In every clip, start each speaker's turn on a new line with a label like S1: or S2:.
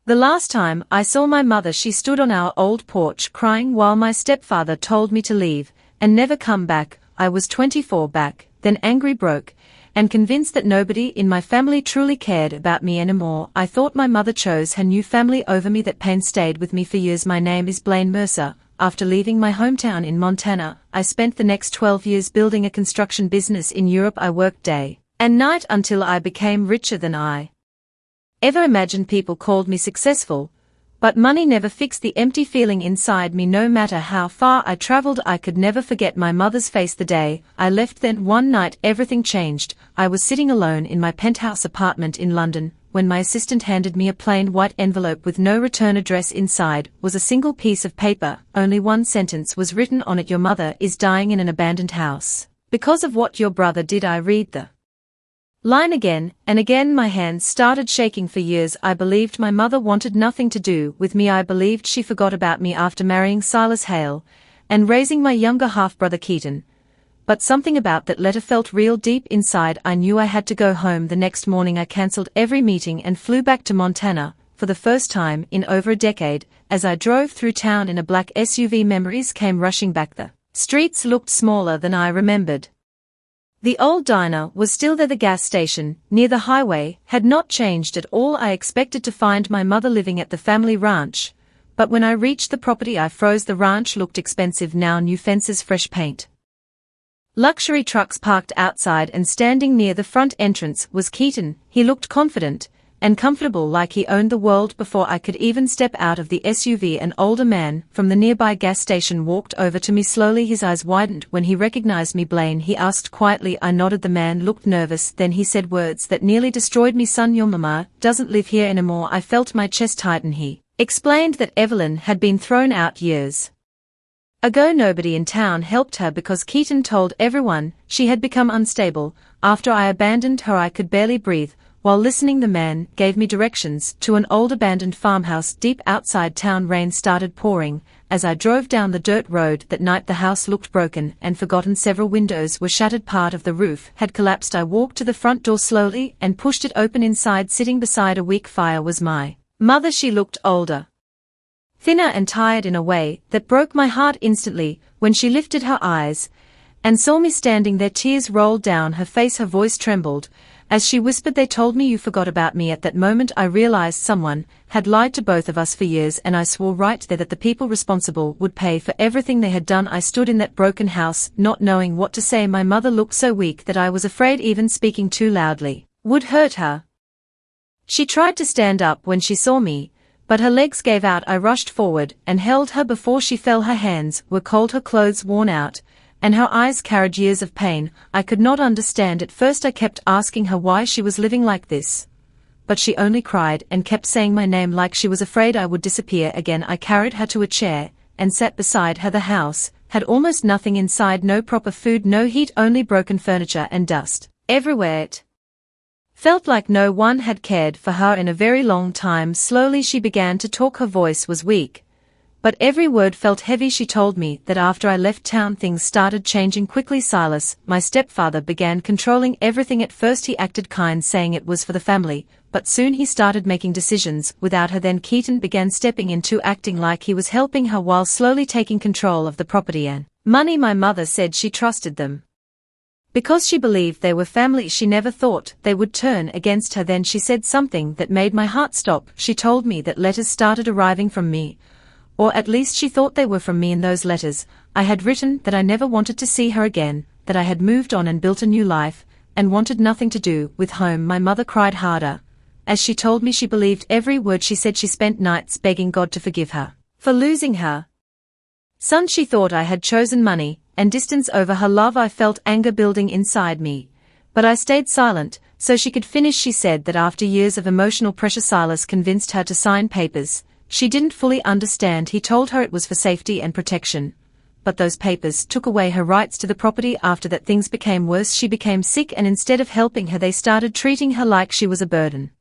S1: The last time I saw my mother, she stood on our old porch crying while my stepfather told me to leave and never come back. I was 24 back, then angry broke, and convinced that nobody in my family truly cared about me anymore. I thought my mother chose her new family over me. That pain stayed with me for years. My name is Blaine Mercer. After leaving my hometown in Montana, I spent the next 12 years building a construction business in Europe. I worked day and night until I became richer than I ever imagined. People called me successful, but money never fixed the empty feeling inside me. No matter how far I traveled, I could never forget my mother's face the day I left. Then one night everything changed. I was sitting alone in my penthouse apartment in London, when my assistant handed me a plain white envelope with no return address. Inside was a single piece of paper. Only one sentence was written on it: your mother is dying in an abandoned house because of what your brother did. I read the line again and again. My hands started shaking. For years I believed my mother wanted nothing to do with me. I believed she forgot about me after marrying Silas Hale and raising my younger half-brother Keaton. But something about that letter felt real. Deep inside I knew I had to go home. The next morning I cancelled every meeting and flew back to Montana. For the first time in over a decade, as I drove through town in a black SUV, memories came rushing back. The streets looked smaller than I remembered. The old diner was still there. The gas station, near the highway, had not changed at all. I expected to find my mother living at the family ranch, but when I reached the property I froze. The ranch looked expensive now: new fences, fresh paint, luxury trucks parked outside, and standing near the front entrance was Keaton. He looked confident and comfortable, like he owned the world. Before I could even step out of the SUV, an older man from the nearby gas station walked over to me slowly. His eyes widened when he recognized me. Blaine, he asked quietly. I nodded. The man looked nervous. Then he said words that nearly destroyed me. Son, your mama doesn't live here anymore. I felt my chest tighten. He explained that Evelyn had been thrown out years ago. Nobody in town helped her because Keaton told everyone she had become unstable. After I abandoned her I could barely breathe. While listening, the man gave me directions to an old abandoned farmhouse deep outside town. Rain started pouring as I drove down the dirt road. That night the house looked broken and forgotten. Several windows were shattered. Part of the roof had collapsed. I walked to the front door slowly and pushed it open. Inside, sitting beside a weak fire, was my mother. She looked older, thinner and tired in a way that broke my heart instantly. When she lifted her eyes and saw me standing there, tears rolled down her face. Her voice trembled as she whispered, they told me you forgot about me. At that moment I realized someone had lied to both of us for years, and I swore right there that the people responsible would pay for everything they had done. I stood in that broken house, not knowing what to say. My mother looked so weak that I was afraid even speaking too loudly would hurt her. She tried to stand up when she saw me, but her legs gave out. I rushed forward and held her before she fell. Her hands were cold, her clothes worn out, and her eyes carried years of pain. I could not understand. At first I kept asking her why she was living like this, but she only cried and kept saying my name like she was afraid I would disappear again. I carried her to a chair and sat beside her. The house had almost nothing inside: no proper food, no heat, only broken furniture and dust everywhere. It felt like no one had cared for her in a very long time. Slowly she began to talk. Her voice was weak, but every word felt heavy. She told me that after I left town things started changing quickly. Silas, my stepfather, began controlling everything. At first he acted kind, saying it was for the family, but soon he started making decisions without her. Then Keaton began stepping into acting like he was helping her while slowly taking control of the property and money. My mother said she trusted them because she believed they were family. She never thought they would turn against her. Then she said something that made my heart stop. She told me that letters started arriving from me, or at least she thought they were from me. In those letters I had written that I never wanted to see her again, that I had moved on and built a new life, and wanted nothing to do with home. My mother cried harder as she told me she believed every word she said. She spent nights begging God to forgive her for losing her son. She thought I had chosen money and distance over her love. I felt anger building inside me, but I stayed silent so she could finish. She said that after years of emotional pressure Silas convinced her to sign papers she didn't fully understand. He told her it was for safety and protection, but those papers took away her rights to the property. After that things became worse. She became sick, and instead of helping her they started treating her like she was a burden.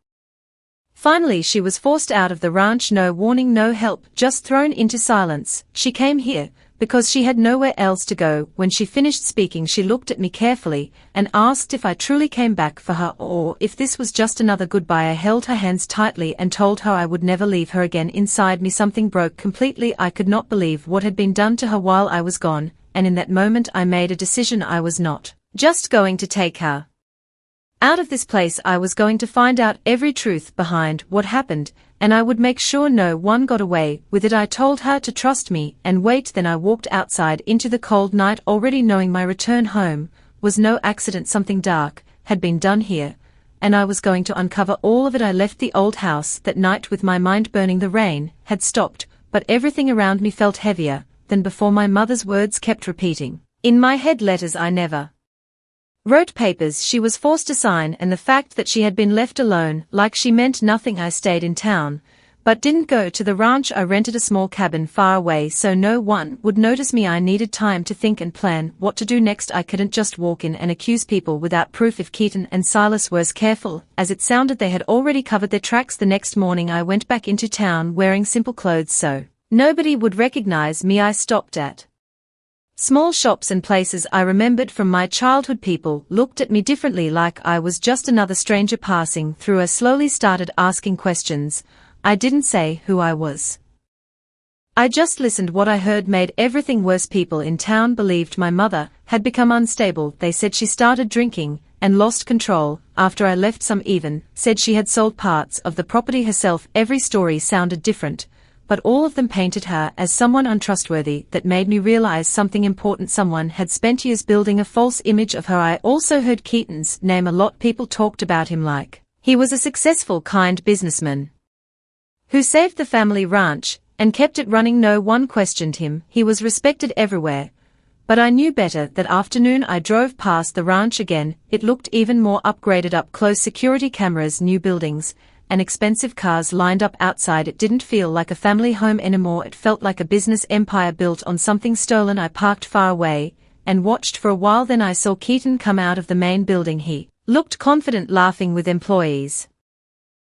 S1: Finally she was forced out of the ranch. No warning, no help, just thrown into silence. She came here because she had nowhere else to go. When she finished speaking, she looked at me carefully and asked if I truly came back for her or if this was just another goodbye. I held her hands tightly and told her I would never leave her again. Inside me something broke completely. I could not believe what had been done to her while I was gone, and in that moment I made a decision. I was not just going to take her out of this place. I was going to find out every truth behind what happened, and I would make sure no one got away with it. I told her to trust me and wait. Then I walked outside into the cold night, already knowing my return home was no accident. Something dark had been done here, and I was going to uncover all of it. I left the old house that night with my mind burning. The rain had stopped, but everything around me felt heavier than before. My mother's words kept repeating in my head, letters I never wrote, papers she was forced to sign, and the fact that she had been left alone like she meant nothing. I stayed in town, but didn't go to the ranch. I rented a small cabin far away so no one would notice me. I needed time to think and plan what to do next. I couldn't just walk in and accuse people without proof. If Keaton and Silas were as careful as it sounded, they had already covered their tracks. The next morning I went back into town wearing simple clothes so nobody would recognize me. I stopped at small shops and places I remembered from my childhood. People looked at me differently, like I was just another stranger passing through. I slowly started asking questions. I didn't say who I was. I just listened. What I heard made everything worse. People in town believed my mother had become unstable. They said she started drinking and lost control after I left. Some even said she had sold parts of the property herself. Every story sounded different, but all of them painted her as someone untrustworthy. That made me realize something important. Someone had spent years building a false image of her. I also heard Keaton's name a lot. People talked about him like he was a successful, kind businessman who saved the family ranch and kept it running. No one questioned him. He was respected everywhere. But I knew better. That afternoon I drove past the ranch again. It looked even more upgraded. Up close, security cameras, new buildings, and expensive cars lined up outside. It didn't feel like a family home anymore. It felt like a business empire built on something stolen. I parked far away and watched for a while. Then I saw Keaton come out of the main building. He looked confident, laughing with employees,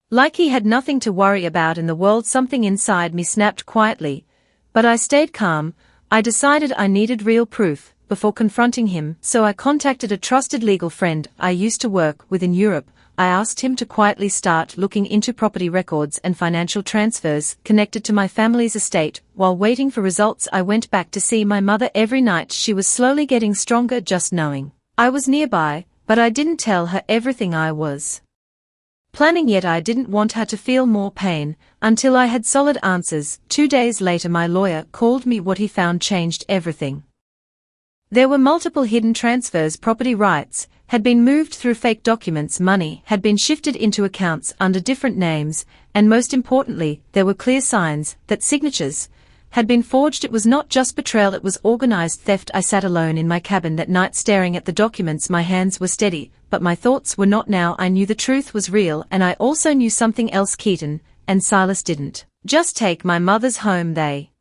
S1: like he had nothing to worry about in the world. Something inside me snapped quietly, but I stayed calm. I decided I needed real proof before confronting him, so I contacted a trusted legal friend I used to work with in Europe. I asked him to quietly start looking into property records and financial transfers connected to my family's estate. While waiting for results, I went back to see my mother every night. She was slowly getting stronger. Just knowing I was nearby, but I didn't tell her everything I was planning yet. I didn't want her to feel more pain until I had solid answers. 2 days later my lawyer called me. What he found changed everything. There were multiple hidden transfers. Property rights had been moved through fake documents. Money had been shifted into accounts under different names, and most importantly, there were clear signs that signatures had been forged. It was not just betrayal, it was organized theft. I sat alone in my cabin that night staring at the documents. My hands were steady, but my thoughts were not. Now I knew the truth was real, and I also knew something else. Keaton and Silas didn't just take my mother's home. They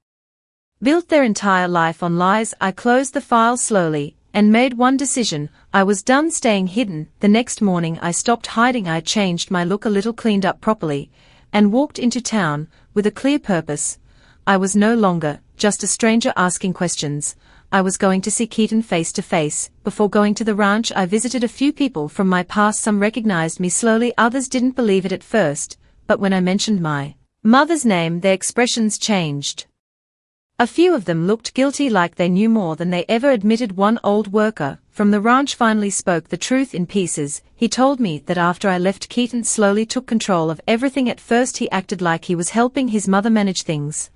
S1: built their entire life on lies. I closed the file slowly and made one decision. I was done staying hidden. The next morning I stopped hiding. I changed my look a little, cleaned up properly, and walked into town with a clear purpose. I was no longer just a stranger asking questions. I was going to see Keaton face to face. Before going to the ranch, I visited a few people from my past. Some recognized me slowly, others didn't believe it at first, but when I mentioned my mother's name, their expressions changed. A few of them looked guilty, like they knew more than they ever admitted. One old worker from the ranch finally spoke the truth in pieces. He told me that after I left, Keaton slowly took control of everything. At first he acted like he was helping his mother manage things,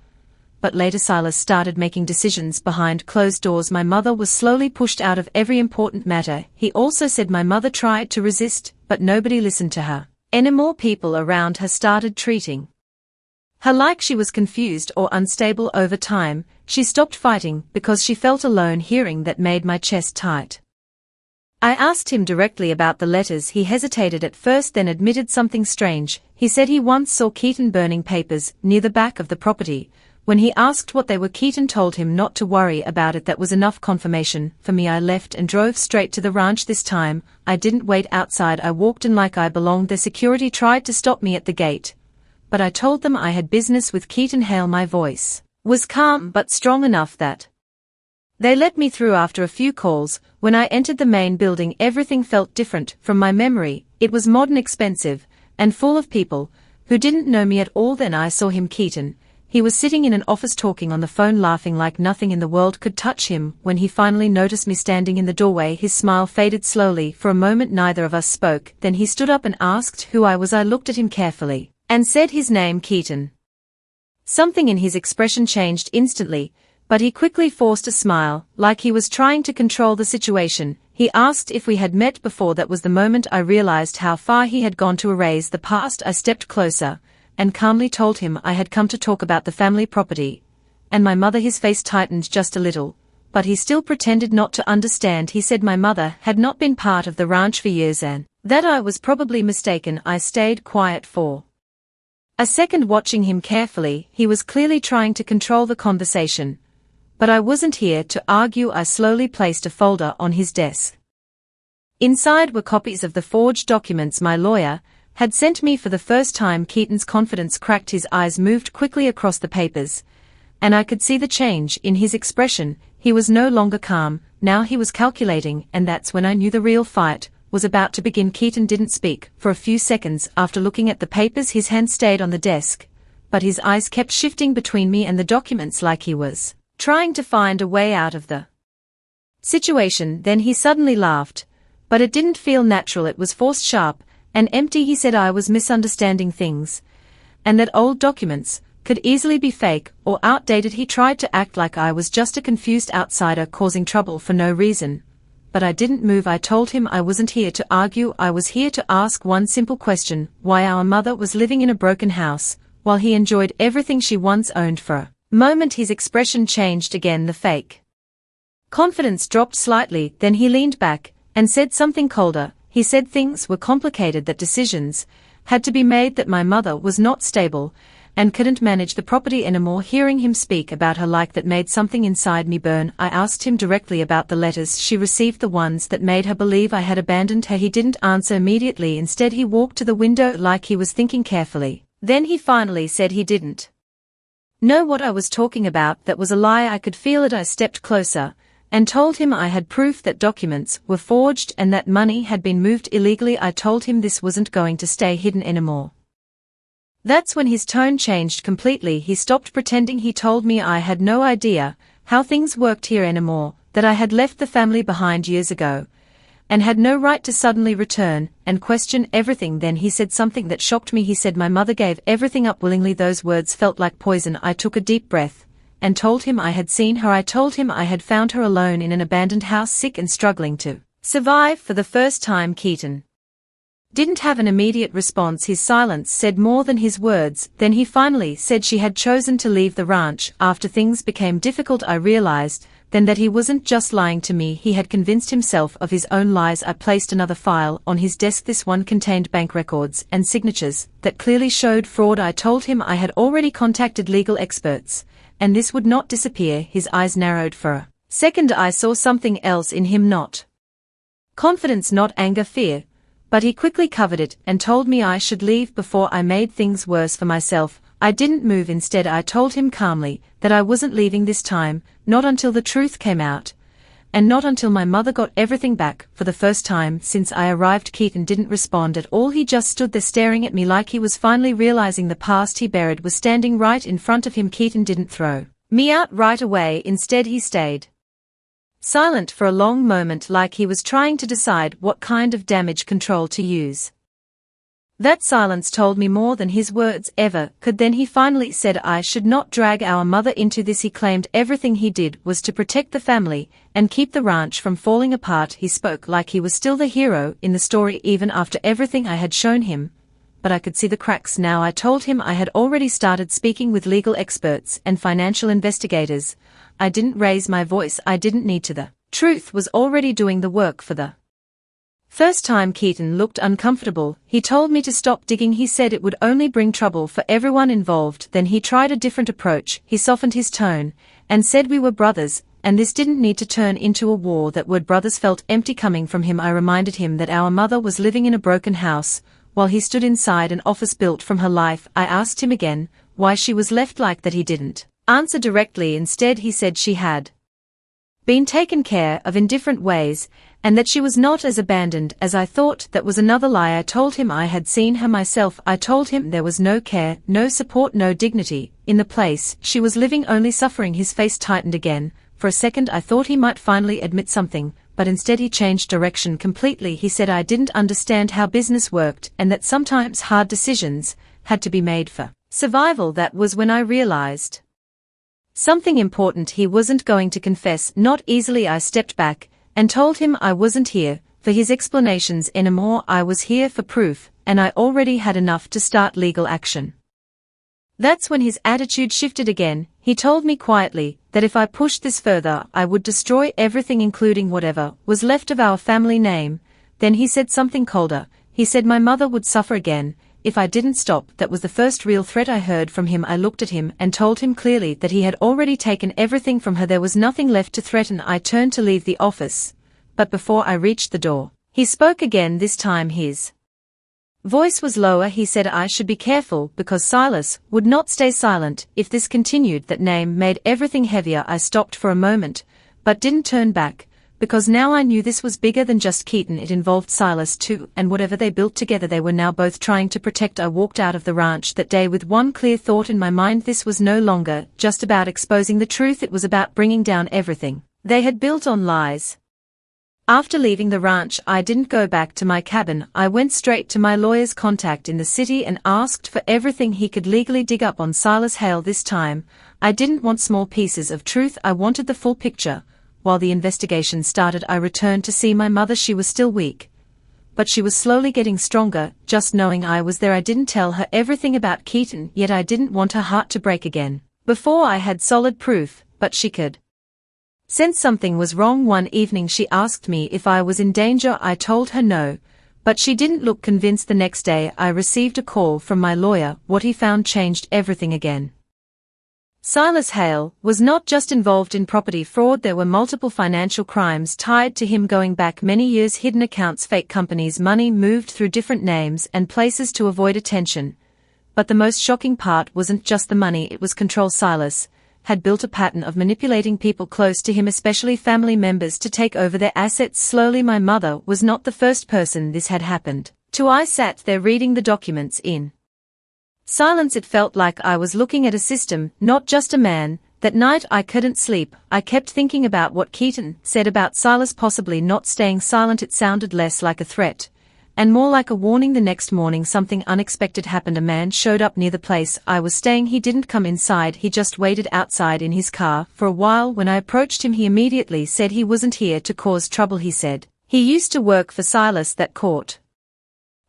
S1: but later Silas started making decisions behind closed doors. My mother was slowly pushed out of every important matter. He also said my mother tried to resist, but nobody listened to her anymore. People around her started treating her like she was confused or unstable. Over time, she stopped fighting because she felt alone. Hearing that made my chest tight. I asked him directly about the letters. He hesitated at first, then admitted something strange. He said he once saw Keaton burning papers near the back of the property. When he asked what they were, Keaton told him not to worry about it. That was enough confirmation for me. I left and drove straight to the ranch. This time, I didn't wait outside. I walked in like I belonged. The security tried to stop me at the gate, but I told them I had business with Keaton Hale. My voice was calm but strong enough that They let me through after a few calls. When I entered the main building, everything felt different from my memory. It was modern, expensive, and full of people who didn't know me at all. Then I saw him, Keaton. He was sitting in an office talking on the phone, laughing like nothing in the world could touch him. When he finally noticed me standing in the doorway, his smile faded slowly. For a moment neither of us spoke. Then he stood up and asked who I was. I looked at him carefully and said his name, Keaton. Something in his expression changed instantly, but he quickly forced a smile, like he was trying to control the situation. He asked if we had met before. That was the moment I realized how far he had gone to erase the past. I stepped closer and calmly told him I had come to talk about the family property and my mother. His face tightened just a little, but he still pretended not to understand. He said my mother had not been part of the ranch for years and that I was probably mistaken. I stayed quiet for a second, watching him carefully. He was clearly trying to control the conversation, but I wasn't here to argue. I slowly placed a folder on his desk. Inside were copies of the forged documents my lawyer had sent me for the first time. Keaton's confidence cracked. His eyes moved quickly across the papers, and I could see the change in his expression. He was no longer calm, now he was calculating, and that's when I knew the real fight was about to begin. Keaton didn't speak for a few seconds. After looking at the papers, his hand stayed on the desk, but his eyes kept shifting between me and the documents like he was trying to find a way out of the situation. Then he suddenly laughed, but it didn't feel natural. It was forced, sharp, and empty. He said I was misunderstanding things, and that old documents could easily be fake or outdated. He tried to act like I was just a confused outsider causing trouble for no reason, but I didn't move. I told him I wasn't here to argue. I was here to ask one simple question: why our mother was living in a broken house while he enjoyed everything she once owned. For a moment his expression changed again. The fake confidence dropped slightly. Then he leaned back and said something colder. He said things were complicated, that decisions had to be made, that my mother was not stable and couldn't manage the property anymore. Hearing him speak about her like that made something inside me burn. I asked him directly about the letters she received, the ones that made her believe I had abandoned her. He didn't answer immediately. Instead he walked to the window like he was thinking carefully. Then he finally said he didn't know what I was talking about. That was a lie. I could feel it. I stepped closer and told him I had proof that documents were forged and that money had been moved illegally. I told him this wasn't going to stay hidden anymore. That's when his tone changed completely. He stopped pretending. He told me I had no idea how things worked here anymore, that I had left the family behind years ago, and had no right to suddenly return and question everything. Then he said something that shocked me. He said my mother gave everything up willingly. Those words felt like poison. I took a deep breath and told him I had seen her. I told him I had found her alone in an abandoned house, sick and struggling to survive for the first time. Keaton didn't have an immediate response. His silence said more than his words. Then he finally said she had chosen to leave the ranch after things became difficult. I realized then that he wasn't just lying to me. He had convinced himself of his own lies. I placed another file on his desk. This one contained bank records and signatures that clearly showed fraud. I told him I had already contacted legal experts, and this would not disappear. His eyes narrowed for a second. I saw something else in him, not confidence, not anger, fear. But he quickly covered it and told me I should leave before I made things worse for myself. I didn't move. Instead, I told him calmly that I wasn't leaving this time, not until the truth came out, and not until my mother got everything back. For the first time since I arrived, Keaton didn't respond at all. He just stood there staring at me like he was finally realizing the past he buried was standing right in front of him. Keaton didn't throw me out right away. Instead, he stayed silent for a long moment, like he was trying to decide what kind of damage control to use. That silence told me more than his words ever could. Then he finally said I should not drag our mother into this. He claimed everything he did was to protect the family and keep the ranch from falling apart. He spoke like he was still the hero in the story, even after everything I had shown him. But I could see the cracks now. I told him I had already started speaking with legal experts and financial investigators. I didn't raise my voice. I didn't need to. The truth was already doing the work for the first time. Keaton looked uncomfortable. He told me to stop digging. He said it would only bring trouble for everyone involved. Then he tried a different approach. He softened his tone and said we were brothers, and this didn't need to turn into a war. That word brothers felt empty coming from him. I reminded him that our mother was living in a broken house while he stood inside an office built from her life. I asked him again why she was left like that. He didn't answer directly. Instead, he said she had been taken care of in different ways, and that she was not as abandoned as I thought. That was another lie. I told him I had seen her myself. I told him there was no care, no support, no dignity in the place she was living, only suffering. His face tightened again. For a second I thought he might finally admit something, but instead he changed direction completely. He said I didn't understand how business worked and that sometimes hard decisions had to be made for survival. That was when I realized something important. He wasn't going to confess, not easily. I stepped back and told him I wasn't here for his explanations anymore. I was here for proof, and I already had enough to start legal action. That's when his attitude shifted again. He told me quietly that if I pushed this further I would destroy everything, including whatever was left of our family name. Then he said something colder. He said my mother would suffer again if I didn't stop. That was the first real threat I heard from him. I looked at him and told him clearly that he had already taken everything from her. There was nothing left to threaten. I turned to leave the office, but before I reached the door, he spoke again. This time his voice was lower. He said I should be careful because Silas would not stay silent if this continued. That name made everything heavier. I stopped for a moment, but didn't turn back, because now I knew this was bigger than just Keaton. It involved Silas too, and whatever they built together they were now both trying to protect. I walked out of the ranch that day with one clear thought in my mind. This was no longer just about exposing the truth, it was about bringing down everything they had built on lies. After leaving the ranch I didn't go back to my cabin. I went straight to my lawyer's contact in the city and asked for everything he could legally dig up on Silas Hale. This time, I didn't want small pieces of truth, I wanted the full picture. While the investigation started I returned to see my mother. She was still weak, but she was slowly getting stronger. Just knowing I was there, I didn't tell her everything about Keaton, yet I didn't want her heart to break again before I had solid proof, but she could sense something was wrong. One evening she asked me if I was in danger. I told her no, but she didn't look convinced. The next day I received a call from my lawyer. What he found changed everything again. Silas Hale was not just involved in property fraud, there were multiple financial crimes tied to him going back many years. Hidden accounts, fake companies, money moved through different names and places to avoid attention. But the most shocking part wasn't just the money, it was control. Silas had built a pattern of manipulating people close to him, especially family members, to take over their assets slowly. My mother was not the first person this had happened to. I sat there reading the documents in silence. It felt like I was looking at a system, not just a man. That night I couldn't sleep. I kept thinking about what Keaton said about Silas possibly not staying silent. It sounded less like a threat and more like a warning. The next morning something unexpected happened. A man showed up near the place I was staying. He didn't come inside, he just waited outside in his car for a while. When I approached him he immediately said he wasn't here to cause trouble. He said he used to work for Silas. That caught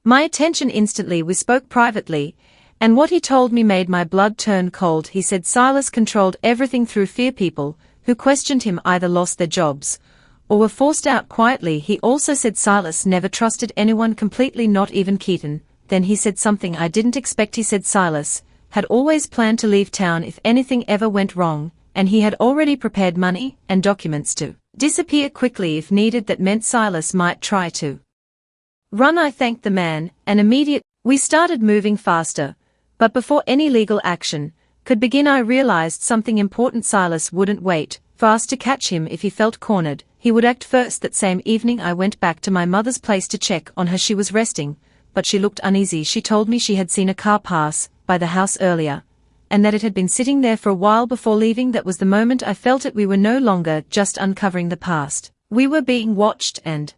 S1: my attention instantly. We spoke privately, and what he told me made my blood turn cold. He said Silas controlled everything through fear. People who questioned him either lost their jobs or were forced out quietly. He also said Silas never trusted anyone completely, not even Keaton. Then he said something I didn't expect. He said Silas had always planned to leave town if anything ever went wrong, and he had already prepared money and documents to disappear quickly if needed. That meant Silas might try to run. I thanked the man, and immediately we started moving faster. But before any legal action could begin I realized something important. Silas wouldn't wait for us to catch him. If he felt cornered, he would act first. That same evening I went back to my mother's place to check on her. She was resting, but she looked uneasy. She told me she had seen a car pass by the house earlier, and that it had been sitting there for a while before leaving. That was the moment I felt it. We were no longer just uncovering the past, we were being watched, and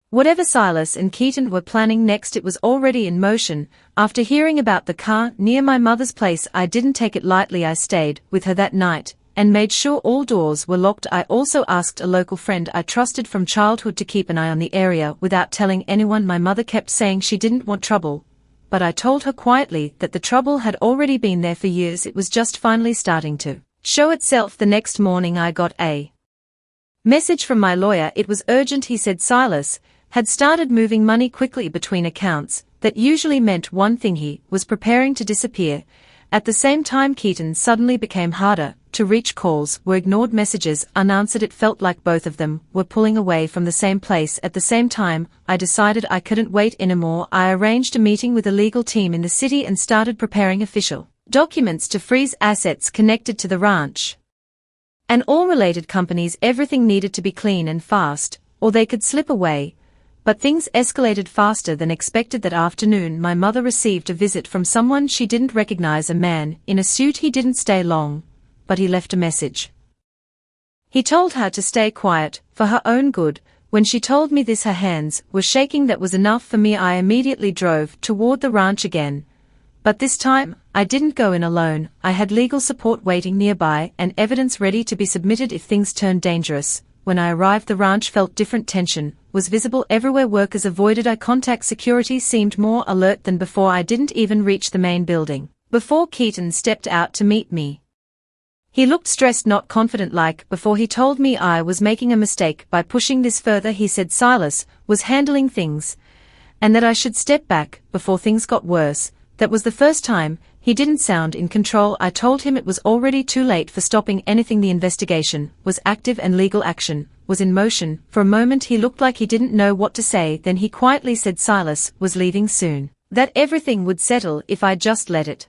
S1: whatever Silas and Keaton were planning next, it was already in motion. After hearing about the car near my mother's place, I didn't take it lightly. I stayed with her that night and made sure all doors were locked. I also asked a local friend I trusted from childhood to keep an eye on the area without telling anyone. My mother kept saying she didn't want trouble, but I told her quietly that the trouble had already been there for years. It was just finally starting to show itself. The next morning I got a message from my lawyer. It was urgent. He said Silas had started moving money quickly between accounts. That usually meant one thing: he was preparing to disappear. At the same time, Keaton suddenly became harder to reach. Calls were ignored, messages unanswered. It felt like both of them were pulling away from the same place at the same time. I decided I couldn't wait anymore. I arranged a meeting with a legal team in the city and started preparing official documents to freeze assets connected to the ranch. And all related companies, everything needed to be clean and fast, or they could slip away. But things escalated faster than expected. That afternoon my mother received a visit from someone she didn't recognize, a man in a suit. He didn't stay long, but he left a message. He told her to stay quiet, for her own good. When she told me this, her hands were shaking. That was enough for me. I immediately drove toward the ranch again. But this time, I didn't go in alone. I had legal support waiting nearby and evidence ready to be submitted if things turned dangerous. When I arrived, the ranch felt different. Tension was visible everywhere. Workers avoided eye contact. Security seemed more alert than before. I didn't even reach the main building before Keaton stepped out to meet me. He looked stressed, not confident like before. He told me I was making a mistake by pushing this further. He said Silas was handling things, and that I should step back before things got worse. That was the first time he didn't sound in control. I told him it was already too late for stopping anything. The investigation was active and legal action was in motion. For a moment he looked like he didn't know what to say. Then he quietly said Silas was leaving soon, that everything would settle if I just let it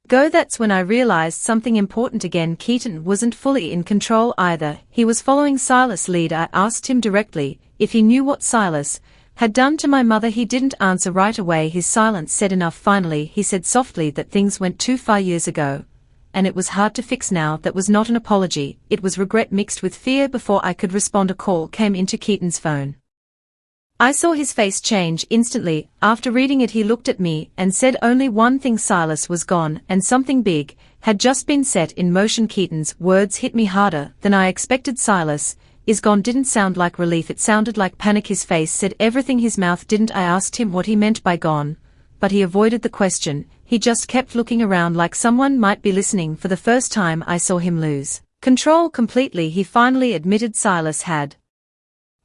S1: go. That's when I realized something important again. Keaton wasn't fully in control either. He was following Silas' lead. I asked him directly if he knew what Silas had done to my mother. He didn't answer right away. His silence said enough. Finally he said softly that things went too far years ago, and it was hard to fix now. That was not an apology, it was regret mixed with fear. Before I could respond, a call came into Keaton's phone. I saw his face change instantly. After reading it, he looked at me and said only one thing: Silas was gone, and something big had just been set in motion. Keaton's words hit me harder than I expected. Silas is gone didn't sound like relief, it sounded like panic. His face said everything, his mouth didn't. I asked him what he meant by gone, but he avoided the question. He just kept looking around like someone might be listening. For the first time I saw him lose control completely. He finally admitted Silas had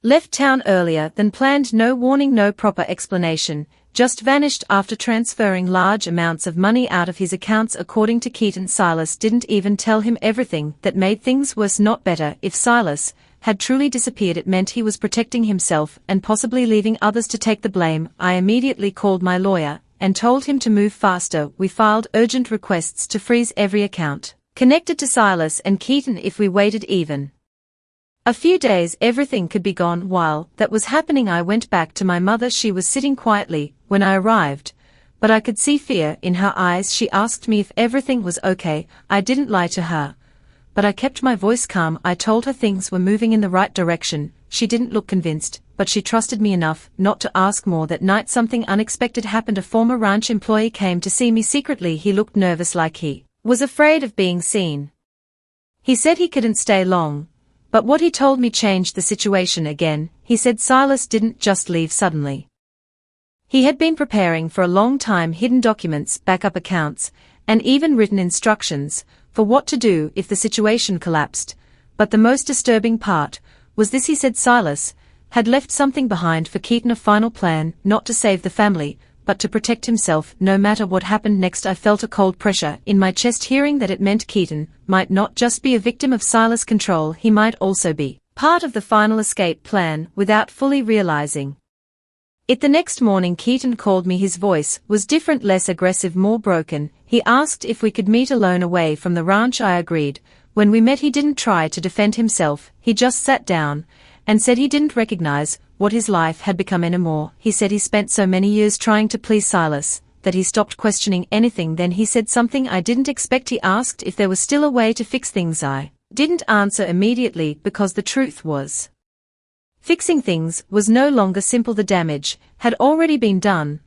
S1: left town earlier than planned. No warning, no proper explanation, just vanished after transferring large amounts of money out of his accounts. According to Keaton, Silas didn't even tell him everything. That made things worse, not better. If Silas had truly disappeared, it meant he was protecting himself and possibly leaving others to take the blame. I immediately called my lawyer and told him to move faster. We filed urgent requests to freeze every account connected to Silas and Keaton. If we waited even a few days, everything could be gone. While that was happening, I went back to my mother. She was sitting quietly when I arrived, but I could see fear in her eyes. She asked me if everything was okay. I didn't lie to her, but I kept my voice calm. I told her things were moving in the right direction. She didn't look convinced, but she trusted me enough not to ask more. That night something unexpected happened. A former ranch employee came to see me secretly. He looked nervous, like he was afraid of being seen. He said he couldn't stay long, but what he told me changed the situation again. He said Silas didn't just leave suddenly. He had been preparing for a long time, hidden documents, backup accounts, and even written instructions for what to do if the situation collapsed. But the most disturbing part was this: he said Silas had left something behind for Keaton, a final plan, not to save the family, but to protect himself. No matter what happened next, I felt a cold pressure in my chest, hearing that it meant Keaton might not just be a victim of Silas' control, he might also be part of the final escape plan without fully realizing it. The next morning Keaton called me. His voice was different, less aggressive, more broken. He asked if we could meet alone away from the ranch. I agreed. When we met, he didn't try to defend himself. He just sat down and said he didn't recognize what his life had become anymore. He said he spent so many years trying to please Silas that he stopped questioning anything. Then he said something I didn't expect. He asked if there was still a way to fix things. I didn't answer immediately, because the truth was, fixing things was no longer simple. The damage had already been done.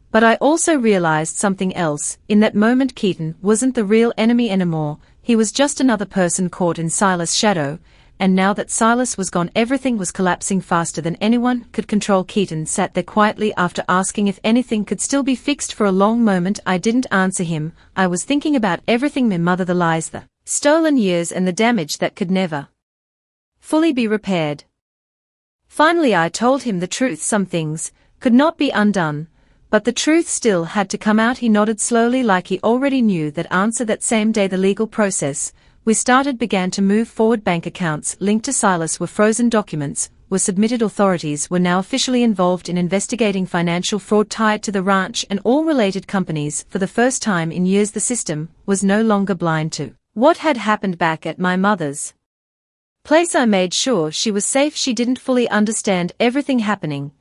S1: But I also realized something else. In that moment, Keaton wasn't the real enemy anymore. He was just another person caught in Silas' shadow. And now that Silas was gone, everything was collapsing faster than anyone could control. Keaton sat there quietly after asking if anything could still be fixed. For a long moment I didn't answer him. I was thinking about everything: my mother, the lies, the stolen years, and the damage that could never fully be repaired. Finally I told him the truth. Some things could not be undone, but the truth still had to come out. He nodded slowly, like he already knew that answer. That same day the legal process we started began to move forward. Bank accounts linked to Silas were frozen, documents were submitted. Authorities were now officially involved in investigating financial fraud tied to the ranch and all related companies. For the first time in years, the system was no longer blind to what had happened back at my mother's place. I made sure she was safe. She didn't fully understand everything happening,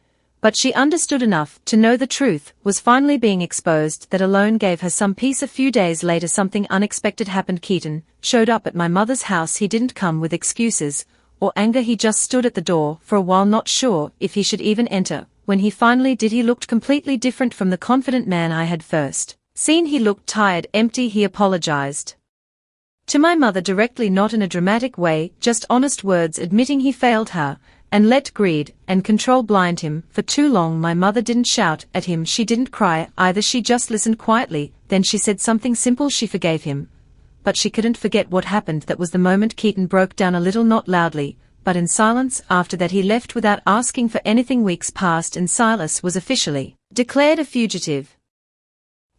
S1: but she understood enough to know the truth was finally being exposed. That alone gave her some peace. A few days later something unexpected happened. Keaton showed up at my mother's house. He didn't come with excuses or anger. He just stood at the door for a while, not sure if he should even enter. When he finally did, he looked completely different from the confident man I had first seen. He looked tired, empty. He apologized to my mother directly, not in a dramatic way, just honest words admitting he failed her and let greed and control blind him for too long. My mother didn't shout at him. She didn't cry either. She just listened quietly. Then she said something simple. She forgave him, but she couldn't forget what happened. That was the moment Keaton broke down, a little, not loudly, but in silence. After that he left without asking for anything. Weeks passed and Silas was officially declared a fugitive.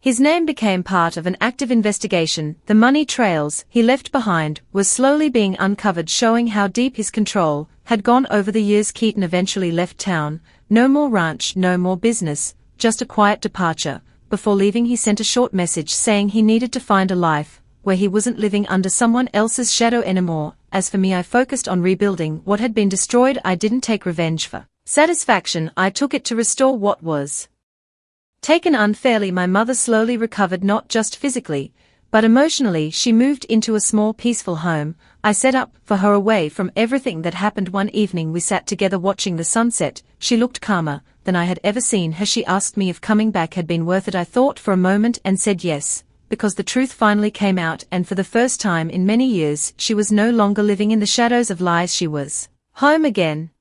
S1: His name became part of an active investigation. The money trails he left behind were slowly being uncovered, showing how deep his control had gone over the years. Keaton eventually left town. No more ranch, no more business, just a quiet departure. Before leaving he sent a short message saying he needed to find a life where he wasn't living under someone else's shadow anymore. As for me, I focused on rebuilding what had been destroyed. I didn't take revenge for satisfaction. I took it to restore what was taken unfairly. My mother slowly recovered, not just physically, but emotionally. She moved into a small, peaceful home I set up for her away from everything that happened. One evening we sat together watching the sunset. She looked calmer than I had ever seen her. She asked me if coming back had been worth it. I thought for a moment and said yes, because the truth finally came out, and for the first time in many years she was no longer living in the shadows of lies. She was home again.